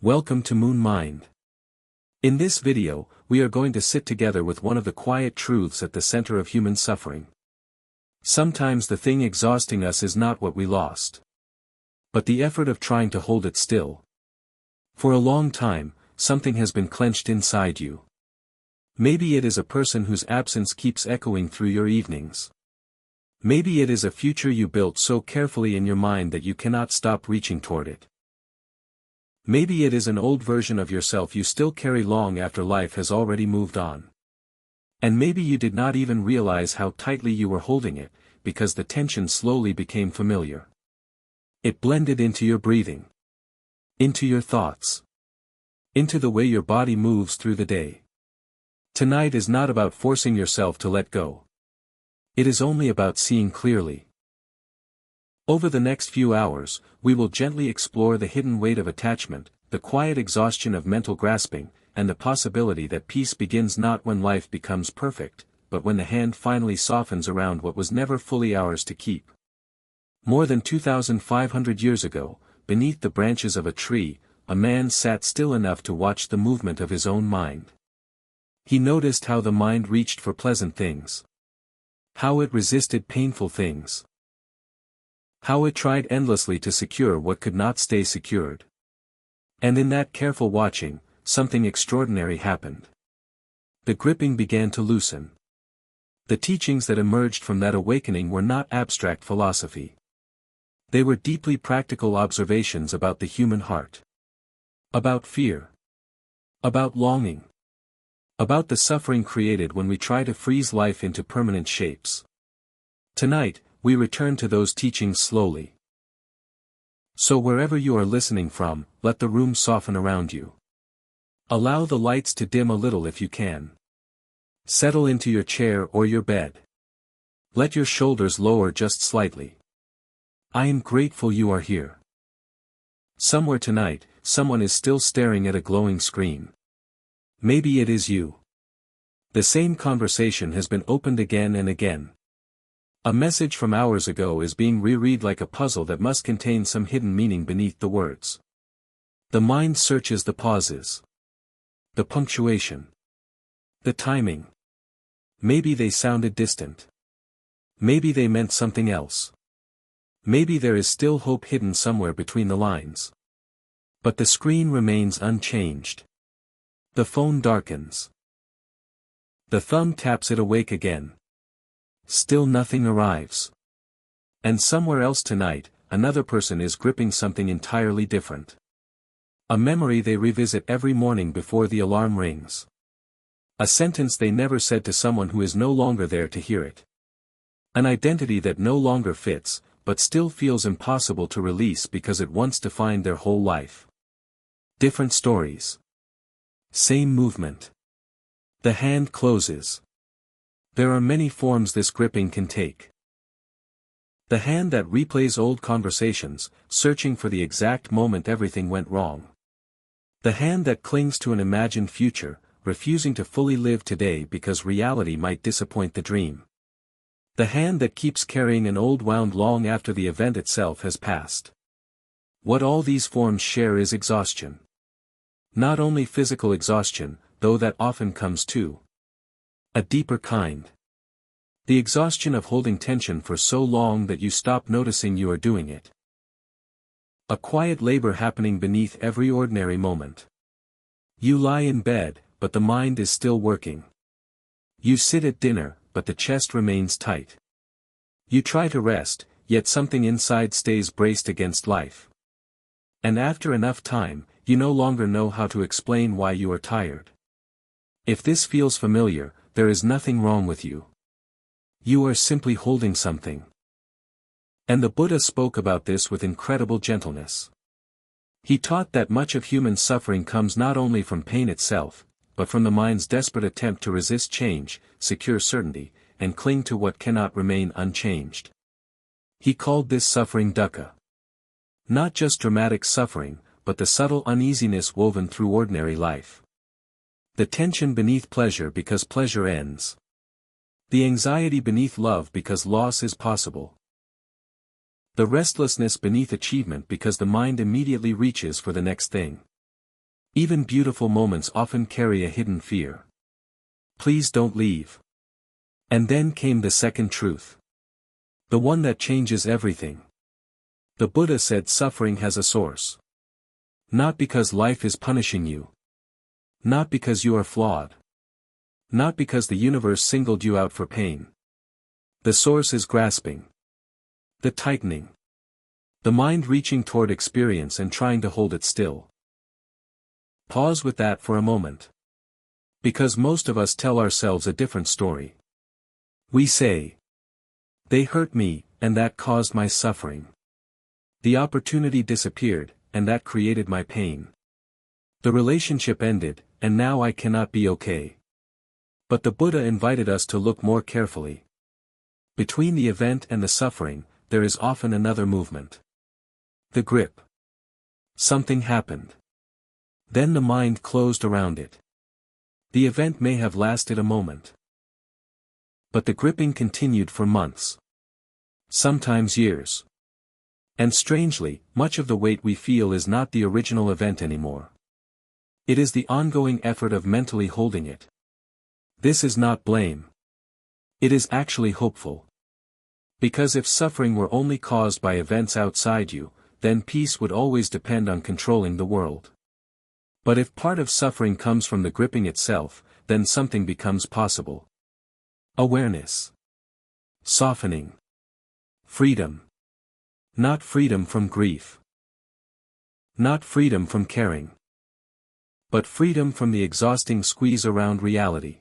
Welcome to Moon Mind. In this video, we are going to sit together with one of the quiet truths at the center of human suffering. Sometimes the thing exhausting us is not what we lost, but the effort of trying to hold it still. For a long time, something has been clenched inside you. Maybe it is a person whose absence keeps echoing through your evenings. Maybe it is a future you built so carefully in your mind that you cannot stop reaching toward it. Maybe it is an old version of yourself you still carry long after life has already moved on. And maybe you did not even realize how tightly you were holding it, because the tension slowly became familiar. It blended into your breathing, into your thoughts, into the way your body moves through the day. Tonight is not about forcing yourself to let go. It is only about seeing clearly. Over the next few hours, we will gently explore the hidden weight of attachment, the quiet exhaustion of mental grasping, and the possibility that peace begins not when life becomes perfect, but when the hand finally softens around what was never fully ours to keep. More than 2,500 years ago, beneath the branches of a tree, a man sat still enough to watch the movement of his own mind. He noticed how the mind reached for pleasant things, how it resisted painful things, how it tried endlessly to secure what could not stay secured. And in that careful watching, something extraordinary happened. The gripping began to loosen. The teachings that emerged from that awakening were not abstract philosophy. They were deeply practical observations about the human heart. About fear. About longing. About the suffering created when we try to freeze life into permanent shapes. Tonight, we return to those teachings slowly. So wherever you are listening from, let the room soften around you. Allow the lights to dim a little if you can. Settle into your chair or your bed. Let your shoulders lower just slightly. I am grateful you are here. Somewhere tonight, someone is still staring at a glowing screen. Maybe it is you. The same conversation has been opened again and again. A message from hours ago is being reread like a puzzle that must contain some hidden meaning beneath the words. The mind searches the pauses, the punctuation, the timing. Maybe they sounded distant. Maybe they meant something else. Maybe there is still hope hidden somewhere between the lines. But the screen remains unchanged. The phone darkens. The thumb taps it awake again. Still nothing arrives. And somewhere else tonight, another person is gripping something entirely different. A memory they revisit every morning before the alarm rings. A sentence they never said to someone who is no longer there to hear it. An identity that no longer fits, but still feels impossible to release because it once defined their whole life. Different stories. Same movement. The hand closes. There are many forms this gripping can take. The hand that replays old conversations, searching for the exact moment everything went wrong. The hand that clings to an imagined future, refusing to fully live today because reality might disappoint the dream. The hand that keeps carrying an old wound long after the event itself has passed. What all these forms share is exhaustion. Not only physical exhaustion, though that often comes too. A deeper kind. The exhaustion of holding tension for so long that you stop noticing you are doing it. A quiet labor happening beneath every ordinary moment. You lie in bed, but the mind is still working. You sit at dinner, but the chest remains tight. You try to rest, yet something inside stays braced against life. And after enough time, you no longer know how to explain why you are tired. If this feels familiar, there is nothing wrong with you. You are simply holding something. And the Buddha spoke about this with incredible gentleness. He taught that much of human suffering comes not only from pain itself, but from the mind's desperate attempt to resist change, secure certainty, and cling to what cannot remain unchanged. He called this suffering dukkha. Not just dramatic suffering, but the subtle uneasiness woven through ordinary life. The tension beneath pleasure because pleasure ends. The anxiety beneath love because loss is possible. The restlessness beneath achievement because the mind immediately reaches for the next thing. Even beautiful moments often carry a hidden fear. Please don't leave. And then came the second truth. The one that changes everything. The Buddha said suffering has a source. Not because life is punishing you. Not because you are flawed. Not because the universe singled you out for pain. The source is grasping. The tightening. The mind reaching toward experience and trying to hold it still. Pause with that for a moment. Because most of us tell ourselves a different story. We say, they hurt me, and that caused my suffering. The opportunity disappeared, and that created my pain. The relationship ended, and now I cannot be okay. But the Buddha invited us to look more carefully. Between the event and the suffering, there is often another movement. The grip. Something happened. Then the mind closed around it. The event may have lasted a moment. But the gripping continued for months. Sometimes years. And strangely, much of the weight we feel is not the original event anymore. It is the ongoing effort of mentally holding it. This is not blame. It is actually hopeful. Because if suffering were only caused by events outside you, then peace would always depend on controlling the world. But if part of suffering comes from the gripping itself, then something becomes possible. Awareness. Softening. Freedom. Not freedom from grief. Not freedom from caring. But freedom from the exhausting squeeze around reality.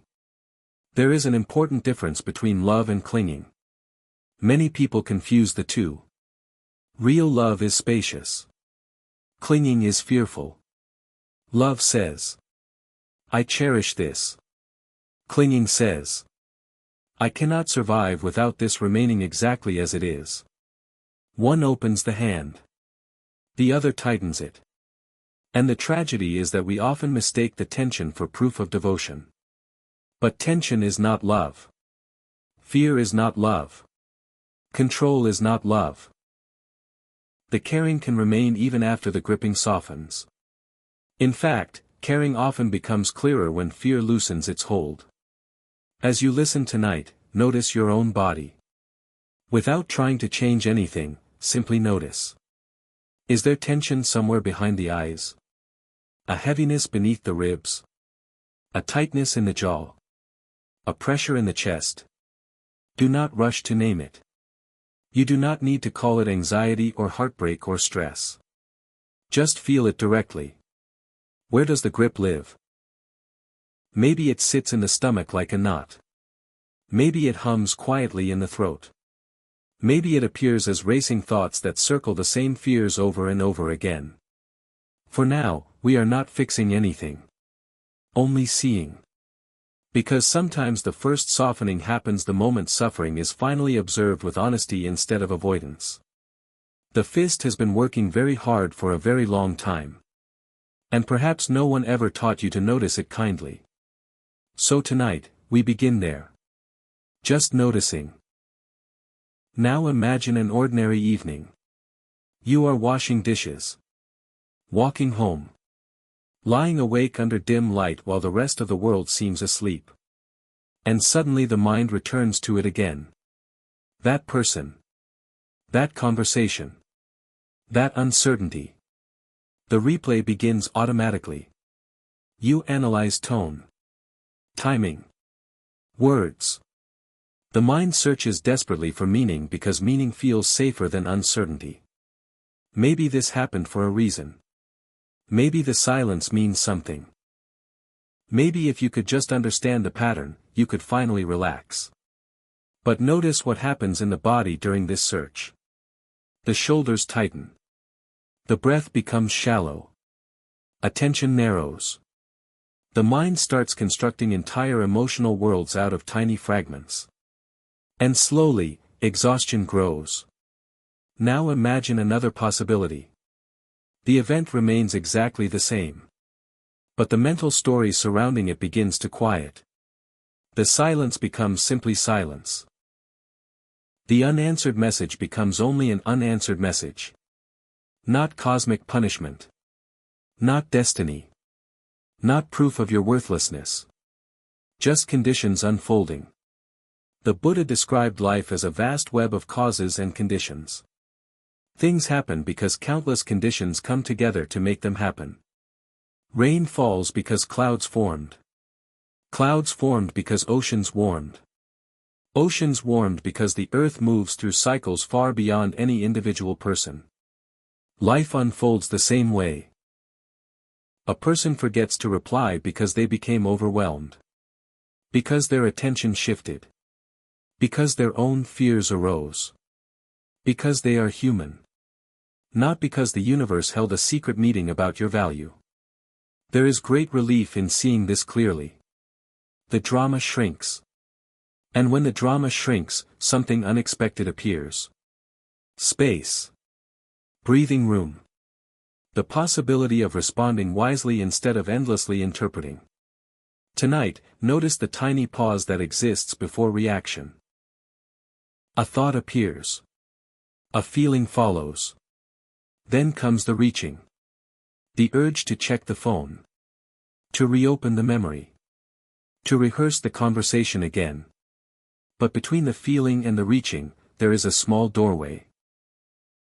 There is an important difference between love and clinging. Many people confuse the two. Real love is spacious. Clinging is fearful. Love says, I cherish this. Clinging says, I cannot survive without this remaining exactly as it is. One opens the hand. The other tightens it. And the tragedy is that we often mistake the tension for proof of devotion. But tension is not love. Fear is not love. Control is not love. The caring can remain even after the gripping softens. In fact, caring often becomes clearer when fear loosens its hold. As you listen tonight, notice your own body. Without trying to change anything, simply notice. Is there tension somewhere behind the eyes? A heaviness beneath the ribs? A tightness in the jaw? A pressure in the chest? Do not rush to name it. You do not need to call it anxiety or heartbreak or stress. Just feel it directly. Where does the grip live? Maybe it sits in the stomach like a knot. Maybe it hums quietly in the throat. Maybe it appears as racing thoughts that circle the same fears over and over again. For now, we are not fixing anything. Only seeing. Because sometimes the first softening happens the moment suffering is finally observed with honesty instead of avoidance. The fist has been working very hard for a very long time. And perhaps no one ever taught you to notice it kindly. So tonight, we begin there. Just noticing. Now imagine an ordinary evening. You are washing dishes. Walking home. Lying awake under dim light while the rest of the world seems asleep. And suddenly the mind returns to it again. That person. That conversation. That uncertainty. The replay begins automatically. You analyze tone. Timing. Words. The mind searches desperately for meaning because meaning feels safer than uncertainty. Maybe this happened for a reason. Maybe the silence means something. Maybe if you could just understand the pattern, you could finally relax. But notice what happens in the body during this search. The shoulders tighten. The breath becomes shallow. Attention narrows. The mind starts constructing entire emotional worlds out of tiny fragments. And slowly, exhaustion grows. Now imagine another possibility. The event remains exactly the same. But the mental story surrounding it begins to quiet. The silence becomes simply silence. The unanswered message becomes only an unanswered message. Not cosmic punishment. Not destiny. Not proof of your worthlessness. Just conditions unfolding. The Buddha described life as a vast web of causes and conditions. Things happen because countless conditions come together to make them happen. Rain falls because clouds formed. Clouds formed because oceans warmed. Oceans warmed because the earth moves through cycles far beyond any individual person. Life unfolds the same way. A person forgets to reply because they became overwhelmed. Because their attention shifted. Because their own fears arose. Because they are human. Not because the universe held a secret meeting about your value. There is great relief in seeing this clearly. The drama shrinks. And when the drama shrinks, something unexpected appears. Space. Breathing room. The possibility of responding wisely instead of endlessly interpreting. Tonight, notice the tiny pause that exists before reaction. A thought appears. A feeling follows. Then comes the reaching. The urge to check the phone. To reopen the memory. To rehearse the conversation again. But between the feeling and the reaching, there is a small doorway.